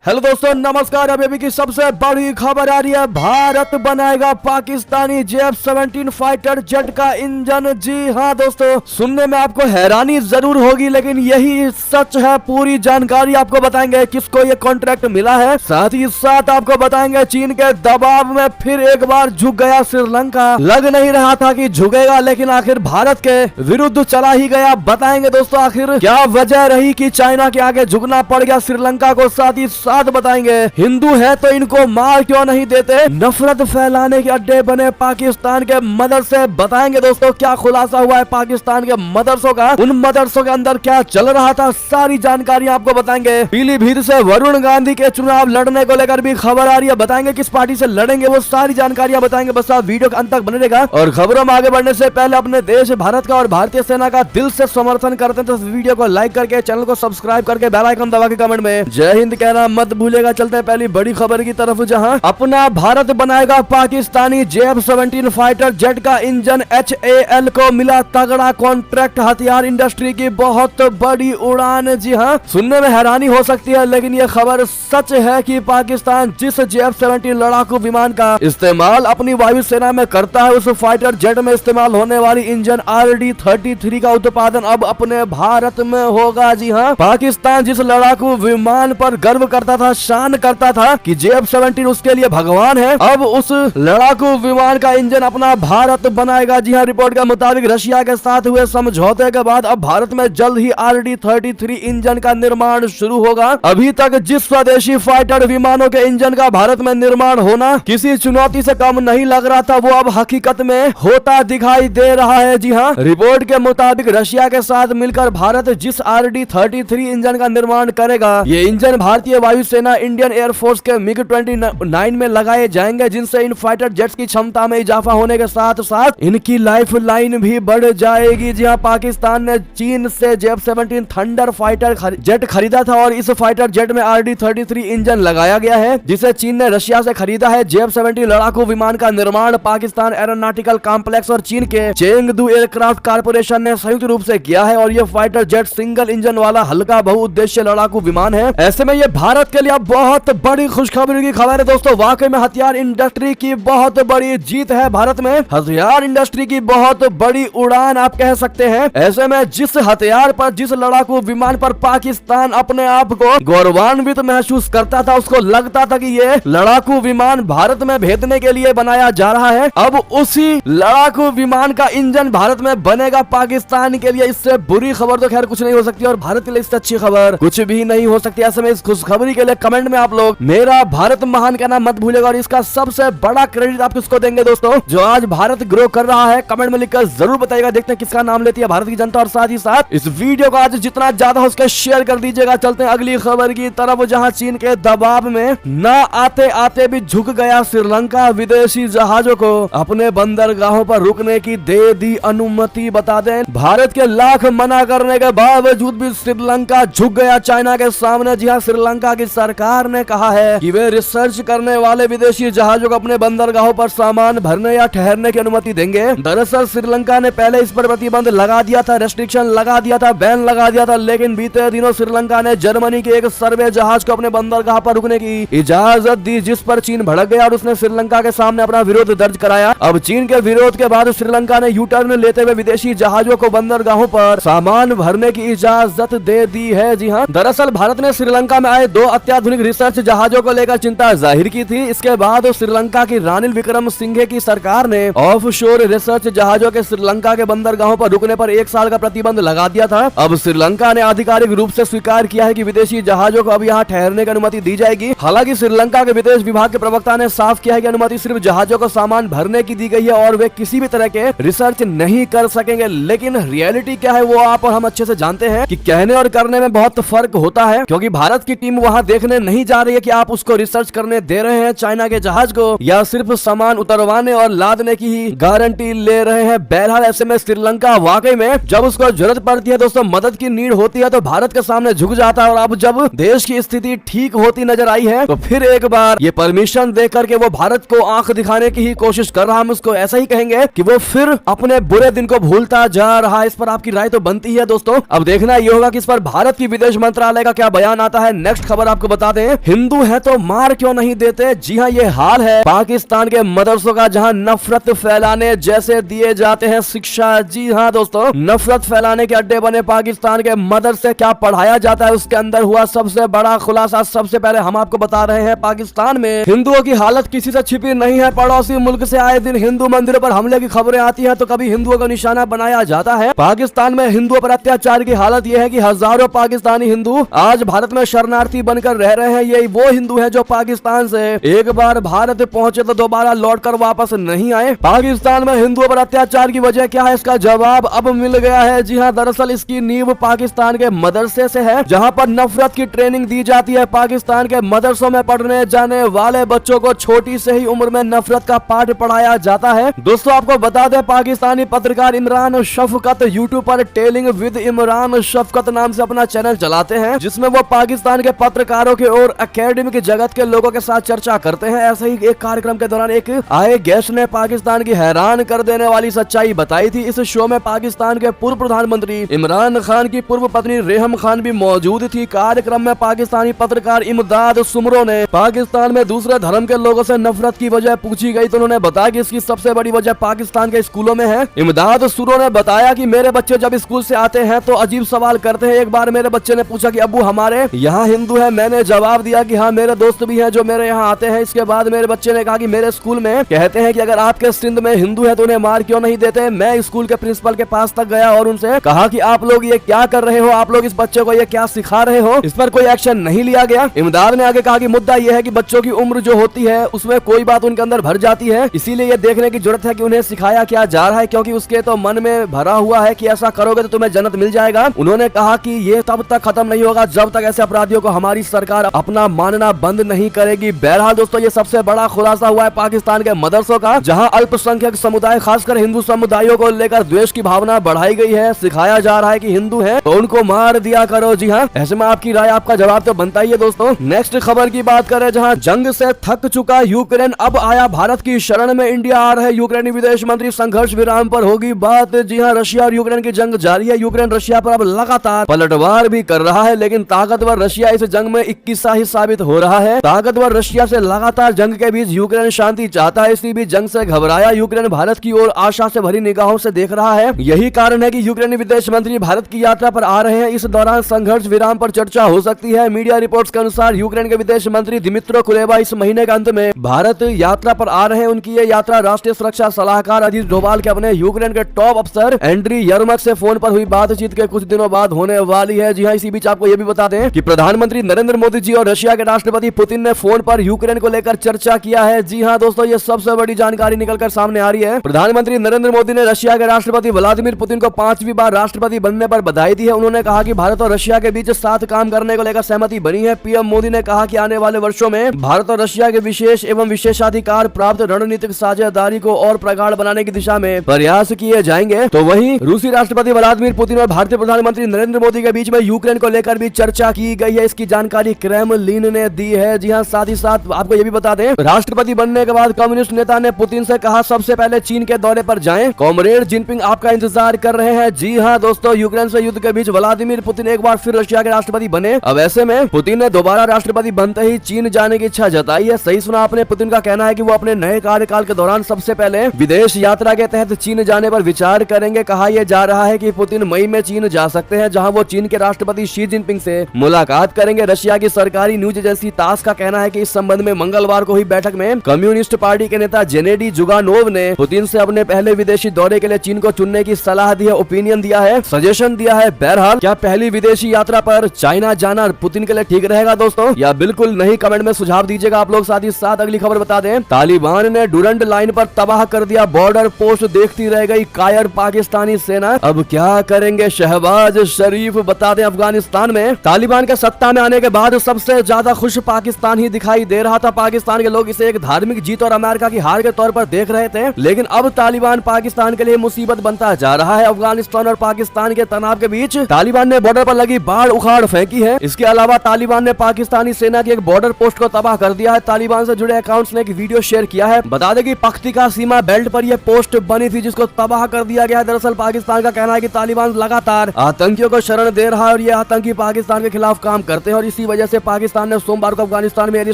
Hello दोस्तों, नमस्कार। अभी की सबसे बड़ी खबर आ रही है। भारत बनाएगा पाकिस्तानी JF-17 फाइटर जेट का इंजन। जी हाँ दोस्तों, सुनने में आपको हैरानी जरूर होगी, लेकिन यही सच है। पूरी जानकारी आपको बताएंगे किसको ये कॉन्ट्रैक्ट मिला है, साथ ही साथ आपको बताएंगे चीन के दबाव में फिर एक बार झुक गया श्रीलंका। लग नहीं रहा था कि झुकेगा, लेकिन आखिर भारत के विरुद्ध चला ही गया। बताएंगे दोस्तों आखिर क्या वजह रही कि चाइना के आगे झुकना पड़ गया श्रीलंका को। साथ ही बताएंगे हिंदू है तो इनको मार क्यों नहीं देते। नफरत फैलाने के अड्डे बने पाकिस्तान के मदरसे। बताएंगे दोस्तों क्या खुलासा हुआ है पाकिस्तान के मदरसों का, उन मदरसों के अंदर क्या चल रहा था, सारी जानकारी आपको बताएंगे। पीलीभीत से वरुण गांधी के चुनाव लड़ने को लेकर भी खबर आ रही है। बताएंगे किस पार्टी से लड़ेंगे, वो सारी जानकारियां बताएंगे। बस आप वीडियो के अंत तक बने रहेगा। और खबरों में आगे बढ़ने से पहले अपने देश भारत का और भारतीय सेना का दिल से समर्थन करते हैं तो वीडियो को लाइक करके चैनल को सब्सक्राइब करके बेल आइकन दबा के कमेंट में जय हिंद कहना मत भूलेगा। चलते हैं पहली बड़ी खबर की तरफ, जहां अपना भारत बनाएगा पाकिस्तानी JF-17 फाइटर जेट का इंजन। HAL को मिला तगड़ा कॉन्ट्रैक्ट, हथियार इंडस्ट्री की बहुत बड़ी उड़ान। जी हां, सुनने में हैरानी हो सकती है, लेकिन यह खबर सच है कि पाकिस्तान जिस JF-17 लड़ाकू विमान का इस्तेमाल अपनी वायुसेना में करता है, उस फाइटर जेट में इस्तेमाल होने वाली इंजन RD-33 का उत्पादन अब अपने भारत में होगा। जी हाँ, पाकिस्तान जिस लड़ाकू विमान पर गर्व करता था, शान करता था कि JF-17 उसके लिए भगवान है, अब उस लड़ाकू विमान का इंजन अपना भारत बनाएगा। जी हाँ, रिपोर्ट के मुताबिक रशिया के साथ हुए समझौते के बाद अब भारत में जल्द ही RD-33 इंजन का निर्माण शुरू होगा। अभी तक जिस स्वदेशी फाइटर विमानों के इंजन का भारत में निर्माण होना किसी चुनौती से कम नहीं लग रहा था, वो अब हकीकत में होता दिखाई दे रहा है। जी हाँ, रिपोर्ट के मुताबिक रशिया के साथ मिलकर भारत जिस RD-33 इंजन का निर्माण करेगा, ये इंजन भारतीय वायुसेना, इंडियन एयरफोर्स के MiG-29 में लगाए जाएंगे, जिनसे इन फाइटर जेट्स की क्षमता में इजाफा होने के साथ साथ इनकी लाइफ लाइन भी बढ़ जाएगी। जी हाँ, पाकिस्तान ने चीन से JF-17 थंडर फाइटर जेट खरीदा था और इस फाइटर जेट में RD-33 इंजन लगाया गया है, जिसे चीन ने रशिया से खरीदा है। JF-17 लड़ाकू विमान का निर्माण पाकिस्तान एरोनॉटिकल कॉम्प्लेक्स और चीन के चेंगदू एयरक्राफ्ट कारपोरेशन ने संयुक्त रूप से किया है, और यह फाइटर जेट सिंगल इंजन वाला हल्का बहुउद्देश्य लड़ाकू विमान है। ऐसे में यह भारत के लिए बहुत बड़ी खुशखबरी की खबर है दोस्तों। वाकई में हथियार इंडस्ट्री की बहुत बड़ी जीत है। भारत में हथियार इंडस्ट्री की बहुत बड़ी उड़ान आप कह सकते हैं। ऐसे में जिस हथियार पर, जिस लड़ाकू विमान पर पाकिस्तान अपने आप को गौरवान्वित महसूस करता था, उसको लगता था कि ये लड़ाकू विमान भारत में भेजने के लिए बनाया जा रहा है, अब उसी लड़ाकू विमान का इंजन भारत में बनेगा पाकिस्तान के लिए। इससे बुरी खबर तो खैर कुछ नहीं हो सकती, और भारत के लिए इससे अच्छी खबर कुछ भी नहीं हो सकती। ऐसे में इस खुशखबरी के लिए कमेंट में आप लोग मेरा भारत महान कहना मत भूलेगा, और इसका सबसे बड़ा क्रेडिट आप किसको देंगे दोस्तों, जो आज भारत ग्रो कर रहा है। कमेंट में लिखकर जरूर बताइएगा, देखते हैं किसका नाम लेती है भारत की जनता। और साथ ही साथ इस वीडियो को आज जितना ज्यादा हो उसका शेयर कर दीजिएगा। चलते हैं अगली खबर की तरफ, जहां चीन के दबाव में न आते आते भी झुक गया श्रीलंका। विदेशी जहाजों को अपने बंदरगाहों पर रुकने की दे दी अनुमति। बता दें, भारत के लाख मना करने के बावजूद भी श्रीलंका झुक गया चाइना के सामने। जी हाँ, श्रीलंका की सरकार ने कहा है कि वे रिसर्च करने वाले विदेशी जहाजों को अपने बंदरगाहों पर सामान भरने या ठहरने की अनुमति देंगे। दरअसल श्रीलंका ने पहले इस पर प्रतिबंध लगा दिया था, रेस्ट्रिक्शन लगा दिया था, बैन लगा दिया था, लेकिन बीते दिनों श्रीलंका ने जर्मनी के एक सर्वे जहाज को अपने बंदरगाह पर रुकने की इजाजत दी, जिस पर चीन भड़क गया और उसने श्रीलंका के सामने अपना विरोध दर्ज कराया। अब चीन के विरोध के बाद श्रीलंका ने यू टर्न लेते हुए विदेशी जहाजों को बंदरगाहों पर सामान भरने की इजाजत दे दी है। जी हाँ, दरअसल भारत ने श्रीलंका में आए 2 अत्याधुनिक रिसर्च जहाजों को लेकर चिंता जाहिर की थी। इसके बाद श्रीलंका की रानिल विक्रमसिंघे की सरकार ने ऑफ शोर रिसर्च जहाजों के श्रीलंका के बंदरगाहों पर रुकने पर 1 साल का प्रतिबंध लगा दिया था। अब श्रीलंका ने आधिकारिक रूप से स्वीकार किया है कि विदेशी जहाजों को अब यहाँ ठहरने की अनुमति दी जाएगी। हालांकि श्रीलंका के विदेश विभाग के प्रवक्ता ने साफ किया है कि अनुमति सिर्फ जहाजों को सामान भरने की दी गई है और वे किसी भी तरह के रिसर्च नहीं कर सकेंगे। लेकिन रियलिटी क्या है वो आप और हम अच्छे से जानते हैं कि कहने और करने में बहुत फर्क होता है, क्योंकि भारत की टीम वहां देखने नहीं जा रही है कि आप उसको रिसर्च करने दे रहे हैं चाइना के जहाज को, या सिर्फ सामान उतरवाने और लादने की ही गारंटी ले रहे हैं। बहरहाल ऐसे में श्रीलंका वाकई में जब उसको जरूरत पड़ती है दोस्तों, मदद की नीड होती है, तो भारत के सामने झुक जाता है। और अब जब देश की स्थिति ठीक होती नजर आई है, तो फिर एक बार ये परमिशन दे करके वो भारत को आंख दिखाने की ही कोशिश कर रहा है। हम उसको ऐसा ही कहेंगे कि वो फिर अपने बुरे दिन को भूलता जा रहा है। इस पर आपकी राय तो बनती है दोस्तों। अब देखना ये होगा कि इस पर भारत की विदेश मंत्रालय का क्या बयान आता है। नेक्स्ट खबर आपको बता दें, हिंदू है तो मार क्यों नहीं देते। जी हाँ, ये हाल है पाकिस्तान के मदरसों का, जहाँ नफरत फैलाने जैसे दिए जाते हैं शिक्षा। जी हाँ दोस्तों, नफरत फैलाने के अड्डे बने पाकिस्तान के मदरसे। क्या पढ़ाया जाता है उसके अंदर हुआ सबसे बड़ा खुलासा। सबसे पहले हम आपको बता रहे हैं, पाकिस्तान में हिंदुओं की हालत किसी से छिपी नहीं है। पड़ोसी मुल्क से आए दिन हिंदू मंदिरों पर हमले की खबरें आती हैं, तो कभी हिंदुओं को निशाना बनाया जाता है। पाकिस्तान में हिंदुओं पर अत्याचार की हालत यह है कि हजारों पाकिस्तानी हिंदू आज भारत में शरणार्थी बनकर रह रहे हैं। यही वो हिंदू है जो पाकिस्तान से एक बार भारत पहुंचे तो दोबारा लौटकर वापस नहीं आए। पाकिस्तान में हिंदुओं पर अत्याचार की वजह क्या है, इसका जवाब अब मिल गया है। जी हाँ, दरअसल इसकी नींव पाकिस्तान के मदरसे से है, जहाँ पर नफरत की ट्रेनिंग दी जाती है। पाकिस्तान के मदरसों में पढ़ने जाने वाले बच्चों को छोटी से ही उम्र में नफरत का पाठ पढ़ाया जाता है। दोस्तों आपको बता दें, पाकिस्तानी पत्रकार इमरान शफकत यूट्यूब पर टेलिंग विद इमरान शफकत नाम से अपना चैनल चलाते हैं, जिसमें वो पाकिस्तान के पत्रकारों के और एकेडमिक जगत के लोगों के साथ चर्चा करते हैं। ऐसे ही एक कार्यक्रम के दौरान एक आए गेस्ट ने पाकिस्तान की हैरान कर देने वाली सच्चाई बताई थी। इस शो में पाकिस्तान के पूर्व प्रधानमंत्री इमरान खान की पूर्व पत्नी रेहम खान भी मौजूद थी। कार्यक्रम में पाकिस्तानी पत्रकार इमदाद सुमरो ने पाकिस्तान में दूसरे धर्म के लोगों से नफरत की वजह पूछी गई, तो उन्होंने बताया कि इसकी सबसे बड़ी वजह पाकिस्तान के स्कूलों में है। इमदाद सुमरो ने बताया कि मेरे बच्चे जब स्कूल से आते हैं तो अजीब सवाल करते हैं। एक बार मेरे बच्चे ने पूछा कि अब्बू हमारे यहाँ हिंदू है। मैंने जवाब दिया कि हाँ, मेरे दोस्त भी हैं जो मेरे यहाँ आते हैं। इसके बाद मेरे बच्चे ने कहा कि मेरे स्कूल में कहते हैं कि अगर आपके सिंध में हिंदू है तो उन्हें मार क्यों नहीं देते। मैं स्कूल के प्रिंसिपल के पास तक गया और उनसे कहा कि आप लोग ये क्या कर रहे हो, आप लोग इस बच्चे को ये क्या सिखा रहे हो। इस पर कोई एक्शन नहीं लिया गया। इमदाद ने आगे कहा कि मुद्दा यह है कि बच्चों की उम्र जो होती है उसमें कोई बात उनके अंदर भर जाती है, इसीलिए ये देखने की जरूरत है कि उन्हें सिखाया क्या जा रहा है, क्योंकि उसके तो मन में भरा हुआ है कि ऐसा करोगे तो तुम्हें जन्नत मिल जाएगा। उन्होंने कहा कि ये तब तक खत्म नहीं होगा जब तक ऐसे अपराधियों को हमारी सरकार अपना मानना बंद नहीं करेगी। बहरहाल दोस्तों, ये सबसे बड़ा खुलासा हुआ है पाकिस्तान के मदरसों का, जहां अल्पसंख्यक समुदाय खासकर हिंदू समुदायों को लेकर द्वेष की भावना बढ़ाई गई है। सिखाया जा रहा है कि हिंदू है तो उनको मार दिया करो। जी हाँ, ऐसे में आपकी राय, आपका जवाब तो बनता ही है। दोस्तों नेक्स्ट खबर की बात करें, जहां जंग से थक चुका यूक्रेन अब आया भारत की शरण में। इंडिया आ रहे यूक्रेनी विदेश मंत्री, संघर्ष विराम पर होगी बात। जी हाँ, रशिया और यूक्रेन की जंग जारी है। यूक्रेन रशिया पर अब लगातार पलटवार भी कर रहा है, लेकिन ताकतवर रशिया इस जंग में 21 ही साबित हो रहा है। ताकतवर रशिया से लगातार जंग के बीच यूक्रेन शांति चाहता है। इसी बीच जंग से घबराया यूक्रेन भारत की ओर आशा से भरी निगाहों से देख रहा है। यही कारण है कि यूक्रेनी विदेश मंत्री भारत की यात्रा पर आ रहे हैं। इस दौरान संघर्ष विराम पर चर्चा हो सकती है। मीडिया रिपोर्ट्स के अनुसार यूक्रेन के विदेश मंत्री दिमित्रो कुलेबा इस महीने के अंत में भारत यात्रा पर आ रहे हैं। उनकी ये यात्रा राष्ट्रीय सुरक्षा सलाहकार अजीत डोभाल के अपने यूक्रेन के टॉप अफसर एंड्री यरमक से फोन पर हुई बातचीत के कुछ दिनों बाद होने वाली है। जी हाँ, इसी बीच आपको ये भी बता दें कि प्रधानमंत्री नरेंद्र मोदी जी और रशिया के राष्ट्रपति पुतिन ने फोन पर यूक्रेन को लेकर चर्चा किया है। जी हाँ दोस्तों, ये सबसे बड़ी जानकारी निकलकर सामने आ रही है। प्रधानमंत्री नरेंद्र मोदी ने रशिया के राष्ट्रपति व्लादिमीर पुतिन को 5वीं बार राष्ट्रपति बनने पर बधाई दी है। उन्होंने कहा कि भारत और रशिया के बीच साथ काम करने को लेकर सहमति बनी है। पीएम मोदी ने कहा कि आने वाले वर्षों में भारत और रशिया के विशेष एवं विशेषाधिकार प्राप्त रणनीतिक साझेदारी को और प्रगाढ़ बनाने की दिशा में प्रयास किए जाएंगे। तो वहीं रूसी राष्ट्रपति व्लादिमीर पुतिन और भारतीय प्रधानमंत्री नरेंद्र मोदी के बीच में यूक्रेन को लेकर भी चर्चा की गई है। इसकी जानकारी क्रेमलिन ने दी है। जी हाँ, साथ ही साथ आपको ये भी बता दें, राष्ट्रपति बनने के बाद कम्युनिस्ट नेता ने पुतिन से कहा सबसे पहले चीन के दौरे पर जाएं, कॉमरेड जिनपिंग आपका इंतजार कर रहे हैं। जी हाँ दोस्तों, यूक्रेन से युद्ध के बीच व्लादिमीर पुतिन एक बार फिर रशिया के राष्ट्रपति बने। अब ऐसे में पुतिन ने दोबारा राष्ट्रपति बनते ही चीन जाने की इच्छा जताई है। सही सुना आपने। पुतिन का कहना है कि वो अपने नए कार्यकाल के दौरान सबसे पहले विदेश यात्रा के तहत चीन जाने पर विचार करेंगे। कहा यह जा रहा है कि पुतिन मई में चीन जा सकते हैं, जहां वो चीन के राष्ट्रपति शी जिनपिंग से मुलाकात करेंगे। रशिया की सरकारी न्यूज एजेंसी तास का कहना है कि इस संबंध में मंगलवार को हुई बैठक में कम्युनिस्ट पार्टी के नेता जेनेडी जुगानोव ने पुतिन से अपने पहले विदेशी दौरे के लिए चीन को चुनने की सलाह दी है, ओपिनियन दिया है, सजेशन दिया है। बहरहाल क्या पहली विदेशी यात्रा पर चाइना जाना पुतिन के लिए ठीक रहेगा दोस्तों, या बिल्कुल नहीं? कमेंट में सुझाव दीजिएगा आप लोग। साथ ही साथ अगली खबर बता दें, तालिबान ने डुरंड लाइन पर तबाह कर दिया बॉर्डर पोस्ट, देखती रह गई कायर पाकिस्तानी सेना। अब क्या करेंगे शहबाज शरीफ? बता दें, अफगानिस्तान में तालिबान के सत्ता में आने के बाद सबसे ज्यादा खुश पाकिस्तान ही दिखाई दे रहा था। पाकिस्तान के लोग इसे एक धार्मिक जीत और अमेरिका की हार के तौर पर देख रहे थे, लेकिन अब तालिबान पाकिस्तान के लिए मुसीबत बनता जा रहा है। अफगानिस्तान और पाकिस्तान के तनाव के बीच तालिबान ने बॉर्डर पर लगी बाढ़ उखाड़ फेंकी है। इसके अलावा तालिबान ने पाकिस्तानी सेना की एक बॉर्डर पोस्ट को तबाह कर दिया है। तालिबान से जुड़े अकाउंट्स ने एक वीडियो शेयर किया है। बता दें कि पख्तिका सीमा बेल्ट पर यह पोस्ट बनी थी, जिसको तबाह कर दिया गया है। दरअसल पाकिस्तान का कहना है कि तालिबान लगातार आतंकियों को शरण दे रहा है और ये आतंकी पाकिस्तान के खिलाफ काम करते हैं और इसी इसी वजह से पाकिस्तान ने सोमवार को अफगानिस्तान में एयर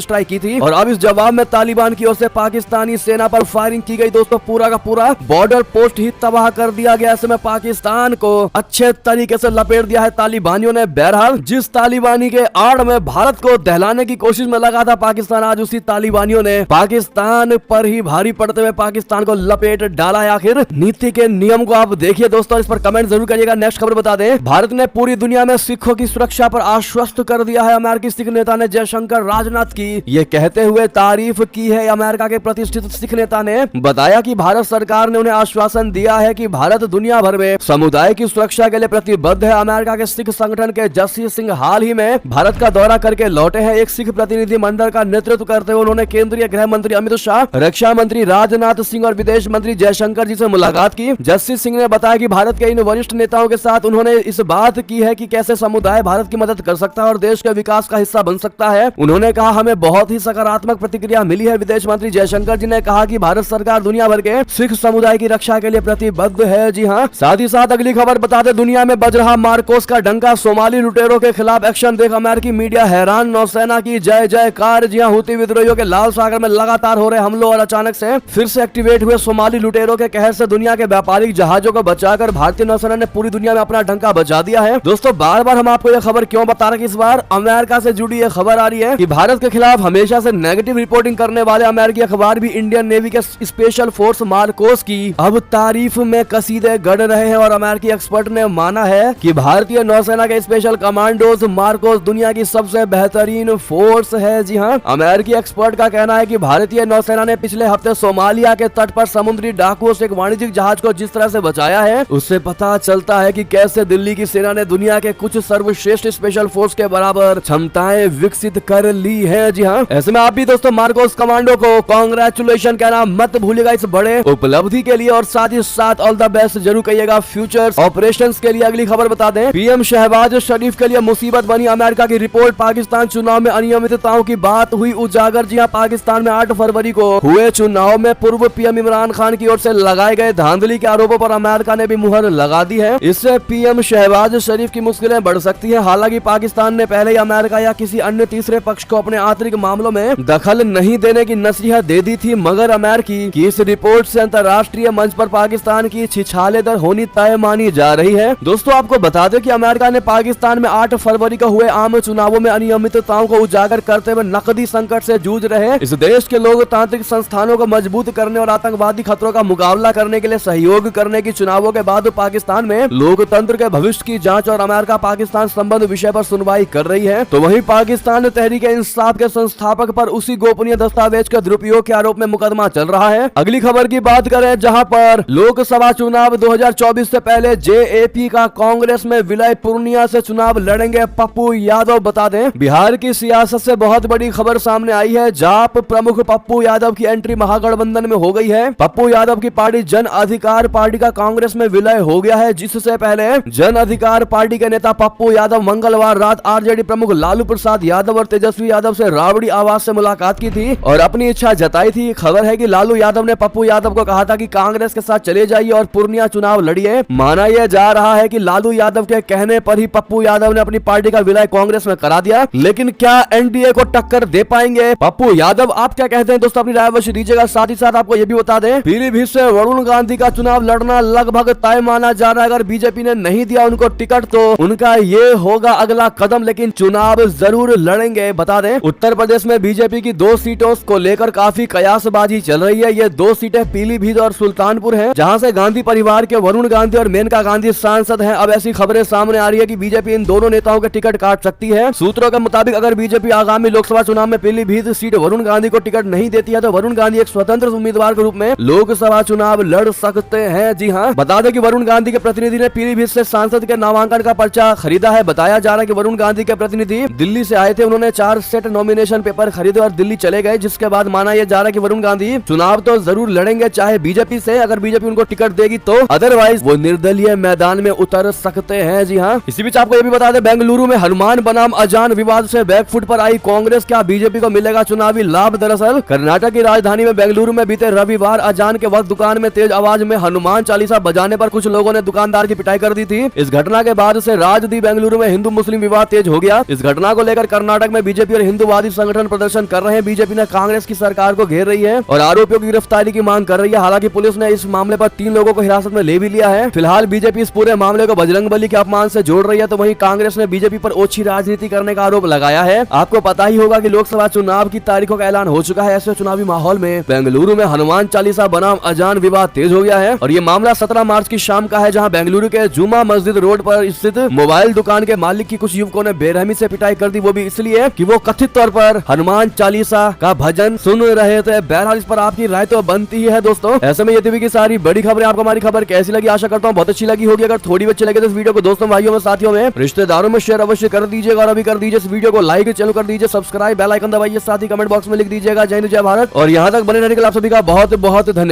स्ट्राइक की थी और अब इस जवाब में तालिबान की ओर से पाकिस्तानी सेना पर फायरिंग की गई। दोस्तों पूरा का पूरा बॉर्डर पोस्ट ही तबाह कर दिया गया। ऐसे में पाकिस्तान को अच्छे तरीके से लपेट दिया है तालिबानियों ने। बहरहाल जिस तालिबानी के आड़ में भारत को दहलाने की कोशिश में लगा था पाकिस्तान, आज उसी तालिबानियों ने पाकिस्तान पर ही भारी पड़ते हुए पाकिस्तान को लपेट डाला है। आखिर नीति के नियम को आप देखिए दोस्तों, इस पर कमेंट जरूर करिएगा। नेक्स्ट खबर बता दें, भारत ने पूरी दुनिया में सिखों की सुरक्षा पर आश्वस्त कर दिया है। अमेरिकी सिख नेता ने जयशंकर राजनाथ की ये कहते हुए तारीफ की है। अमेरिका के प्रतिष्ठित सिख नेता ने बताया कि भारत सरकार ने उन्हें आश्वासन दिया है कि भारत दुनिया भर में समुदाय की सुरक्षा के लिए प्रतिबद्ध है। अमेरिका के सिख संगठन के जस्सी सिंह हाल ही में भारत का दौरा करके लौटे हैं। एक सिख प्रतिनिधि मंडल का नेतृत्व करते हुए उन्होंने केंद्रीय गृह मंत्री अमित शाह, रक्षा मंत्री राजनाथ सिंह और विदेश मंत्री जयशंकर जी से मुलाकात की। जस्सी सिंह ने बताया कि भारत के इन वरिष्ठ नेताओं के साथ उन्होंने इस बात की है कि कैसे समुदाय भारत की मदद कर सकता है और देश के विकास का हिस्सा बन सकता है। उन्होंने कहा, हमें बहुत ही सकारात्मक प्रतिक्रिया मिली है। विदेश मंत्री जयशंकर जी ने कहा कि भारत सरकार दुनिया भर के सिख समुदाय की रक्षा के लिए प्रतिबद्ध है। जी हाँ, साथ ही साथ अगली खबर बता दें, दुनिया में बज रहा मार्कोस का डंका, सोमाली लुटेरों के खिलाफ एक्शन देख अमेरिकी मीडिया हैरान। नौसेना की जय जयकार। जी हाँ, हूती विद्रोहियों के लाल सागर में लगातार हो रहे हमलों और अचानक से फिर से एक्टिवेट हुए सोमाली लुटेरों के कहर से दुनिया के व्यापारिक जहाजों को बचाकर भारतीय नौसेना ने पूरी दुनिया में अपना डंका बजा दिया है। दोस्तों बार बार हम आपको यह खबर क्यों बता रहे हैं, इस बार अमेरिका से जुड़ी यह खबर आ रही है कि भारत के खिलाफ हमेशा से नेगेटिव रिपोर्टिंग करने वाले अमेरिकी अखबार भी इंडियन नेवी के स्पेशल फोर्स मार्कोस की अब तारीफ में कसीदे गढ़ रहे हैं और अमेरिकी एक्सपर्ट ने माना है कि भारतीय नौसेना के स्पेशल कमांडोज मार्कोस दुनिया की सबसे बेहतरीन फोर्स है। जी हाँ, अमेरिकी एक्सपर्ट का कहना है कि भारतीय नौसेना ने पिछले हफ्ते सोमालिया के तट पर समुद्री डाकुओं से एक वाणिज्यिक जहाज को जिस तरह से बचाया है, उससे पता चलता है कि कैसे दिल्ली की सेना ने दुनिया के कुछ सर्वश्रेष्ठ स्पेशल फोर्स के बराबर क्षमताएं विकसित कर ली है। जी हाँ, ऐसे में आप भी दोस्तों मार्कोस कमांडो को कांग्रेचुलेशन कहना मत भूलिएगा इस बड़े उपलब्धि के लिए और साथ ही साथ ऑल द बेस्ट जरूर कहिएगा फ्यूचर ऑपरेशंस के लिए। अगली खबर बता दें, पीएम शहबाज शरीफ के लिए मुसीबत बनी अमेरिका की रिपोर्ट, पाकिस्तान चुनाव में अनियमितताओं की बात हुई उजागर। जी हाँ, पाकिस्तान में 8 फरवरी को हुए चुनाव में पूर्व पीएम इमरान खान की ओर से लगाए गए धांधली के आरोपों पर अमेरिका ने भी मुहर लगा दी है। इससे पीएम शहबाज शरीफ की मुश्किलें बढ़ सकती हैं। हालांकि पाकिस्तान ने पहले ही अमेरिका या किसी अन्य तीसरे पक्ष को अपने आंतरिक मामलों में दखल नहीं देने की नसीहत दे दी थी, मगर अमेरिकी की इस रिपोर्ट से अंतर्राष्ट्रीय मंच पर पाकिस्तान की छिछालेदर होनी तय मानी जा रही है। दोस्तों आपको बता दें कि अमेरिका ने पाकिस्तान में 8 फरवरी को हुए आम चुनावों में अनियमितताओं को उजागर करते हुए नकदी संकट से जूझ रहे इस देश के लोकतांत्रिक संस्थानों को मजबूत करने और आतंकवादी खतरों का मुकाबला करने के लिए सहयोग करने की चुनावों के बाद पाकिस्तान में लोकतंत्र के भविष्य की जांच और अमेरिका पाकिस्तान संबंध विषय पर सुनवाई कर रही है। तो वहीं पाकिस्तान तहरीक इंसाफ के संस्थापक पर उसी गोपनीय दस्तावेज के दुरुपयोग के आरोप में मुकदमा चल रहा है। अगली खबर की बात करें, जहां पर लोकसभा चुनाव 2024 से पहले जेएपी का कांग्रेस में विलय, पूर्णिया से चुनाव लड़ेंगे पप्पू यादव। बता दें, बिहार की सियासत से बहुत बड़ी खबर सामने आई है। जाप प्रमुख पप्पू यादव की एंट्री महागठबंधन में हो गई है। पप्पू यादव की पार्टी जन अधिकार पार्टी का कांग्रेस में विलय हो गया है, जिससे पहले जन अधिकार पार्टी के नेता पप्पू यादव मंगलवार रात आरजेडी प्रमुख लालू प्रसाद यादव और तेजस्वी यादव से राबड़ी आवाज से मुलाकात की थी और अपनी इच्छा जताई थी। खबर है कि लालू यादव ने पप्पू यादव को कहा था कि कांग्रेस के साथ चले जाइए और पूर्णिया चुनाव लड़िए। माना यह जा रहा है कि लालू यादव के कहने पर ही पप्पू यादव ने अपनी पार्टी का विलय कांग्रेस में करा दिया, लेकिन क्या एनडीए को टक्कर दे पाएंगे पप्पू यादव? आप क्या कहते हैं दोस्तों, अपनी राय अवश्य दीजिएगा। साथ ही साथ आपको यह भी बता दें, पीलीभीत से वरुण गांधी का चुनाव लड़ना लगभग तय माना जा रहा है। अगर बीजेपी ने नहीं दिया उनको टिकट तो उनका ये होगा अगला कदम, लेकिन चुनाव जरूर लड़ेंगे। बता दें, उत्तर प्रदेश में बीजेपी की 2 सीटों को लेकर काफी कयासबाजी चल रही है। ये 2 सीटें पीलीभीत और सुल्तानपुर हैं, जहां से गांधी परिवार के वरुण गांधी और मेनका गांधी सांसद हैं। अब ऐसी खबरें सामने आ रही है कि बीजेपी इन दोनों नेताओं के टिकट काट सकती है। सूत्रों के मुताबिक अगर बीजेपी आगामी लोकसभा चुनाव में पीलीभीत सीट वरुण गांधी को टिकट नहीं देती है तो वरुण गांधी एक स्वतंत्र उम्मीदवार के रूप में लोकसभा चुनाव लड़ सकते हैं। जी हाँ, बता दें कि वरुण गांधी के प्रतिनिधि ने पीलीभीत से सांसद के नामांकन का पर्चा खरीदा है। बताया जा रहा है कि वरुण गांधी के प्रतिनिधि दिल्ली से आए थे, उन्होंने 4 सेट नॉमिनेशन पेपर खरीदे और दिल्ली चले गए, जिसके बाद माना यह जा रहा है कि वरुण गांधी चुनाव तो जरूर लड़ेंगे, चाहे बीजेपी से, अगर बीजेपी उनको टिकट देगी तो, अदरवाइज वो निर्दलीय मैदान में उतर सकते हैं। जी हाँ, इसी बीच आपको ये भी बता दें, बेंगलुरु में हनुमान बनाम अजान विवाद से बैकफुट पर आई कांग्रेस, क्या बीजेपी को मिलेगा चुनावी लाभ? दरअसल कर्नाटक की राजधानी में बेंगलुरु में बीते रविवार अजान के वक्त दुकान में तेज आवाज में हनुमान चालीसा बजाने पर कुछ लोगों ने दुकानदार की पिटाई कर दी थी। इस घटना के बाद से राजधानी बेंगलुरु में हिंदू मुस्लिम विवाद तेज हो गया। इस इस घटना को लेकर कर्नाटक में बीजेपी और हिंदूवादी संगठन प्रदर्शन कर रहे हैं। बीजेपी ने कांग्रेस की सरकार को घेर रही है और आरोपियों की गिरफ्तारी की मांग कर रही है। हालांकि पुलिस ने इस मामले पर 3 लोगों को हिरासत में ले भी लिया है। फिलहाल बीजेपी इस पूरे मामले को बजरंगबली के अपमान से जोड़ रही है, तो वहीं कांग्रेस ने बीजेपी पर ओछी राजनीति करने का आरोप लगाया है। आपको पता ही होगा कि लोकसभा चुनाव की तारीखों का ऐलान हो चुका है। ऐसे चुनावी माहौल में बेंगलुरु में हनुमान चालीसा बनाम अजान विवाद तेज हो गया है और ये मामला 17 मार्च की शाम का है, जहां बेंगलुरु के जुमा मस्जिद रोड पर स्थित मोबाइल दुकान के मालिक की कुछ युवकों ने बेरहमी से पिटाई कर दी, वो भी इसलिए कि वो कथित तौर पर हनुमान चालीसा का भजन सुन रहे थे। बहरहाल इस पर आपकी राय तो बनती ही है दोस्तों। ऐसे में ये टीवी की सारी बड़ी खबरें आपको हमारी खबर कैसी लगी, आशा करता हूँ बहुत अच्छी लगी होगी। अगर थोड़ी भी अच्छी लगे तो इस वीडियो को दोस्तों, भाइयों में, साथियों में, रिश्तेदारों में शेयर अवश्य कर दीजिएगा और अभी कर दीजिए इस वीडियो को लाइक, चैनल कर दीजिए सब्सक्राइब, बेल आइकन दबाइए, साथ ही कमेंट बॉक्स में लिख दीजिएगा जय हिंद जय भारत। और यहाँ तक बने रहने के लिए आप सभी का बहुत बहुत धन्यवाद।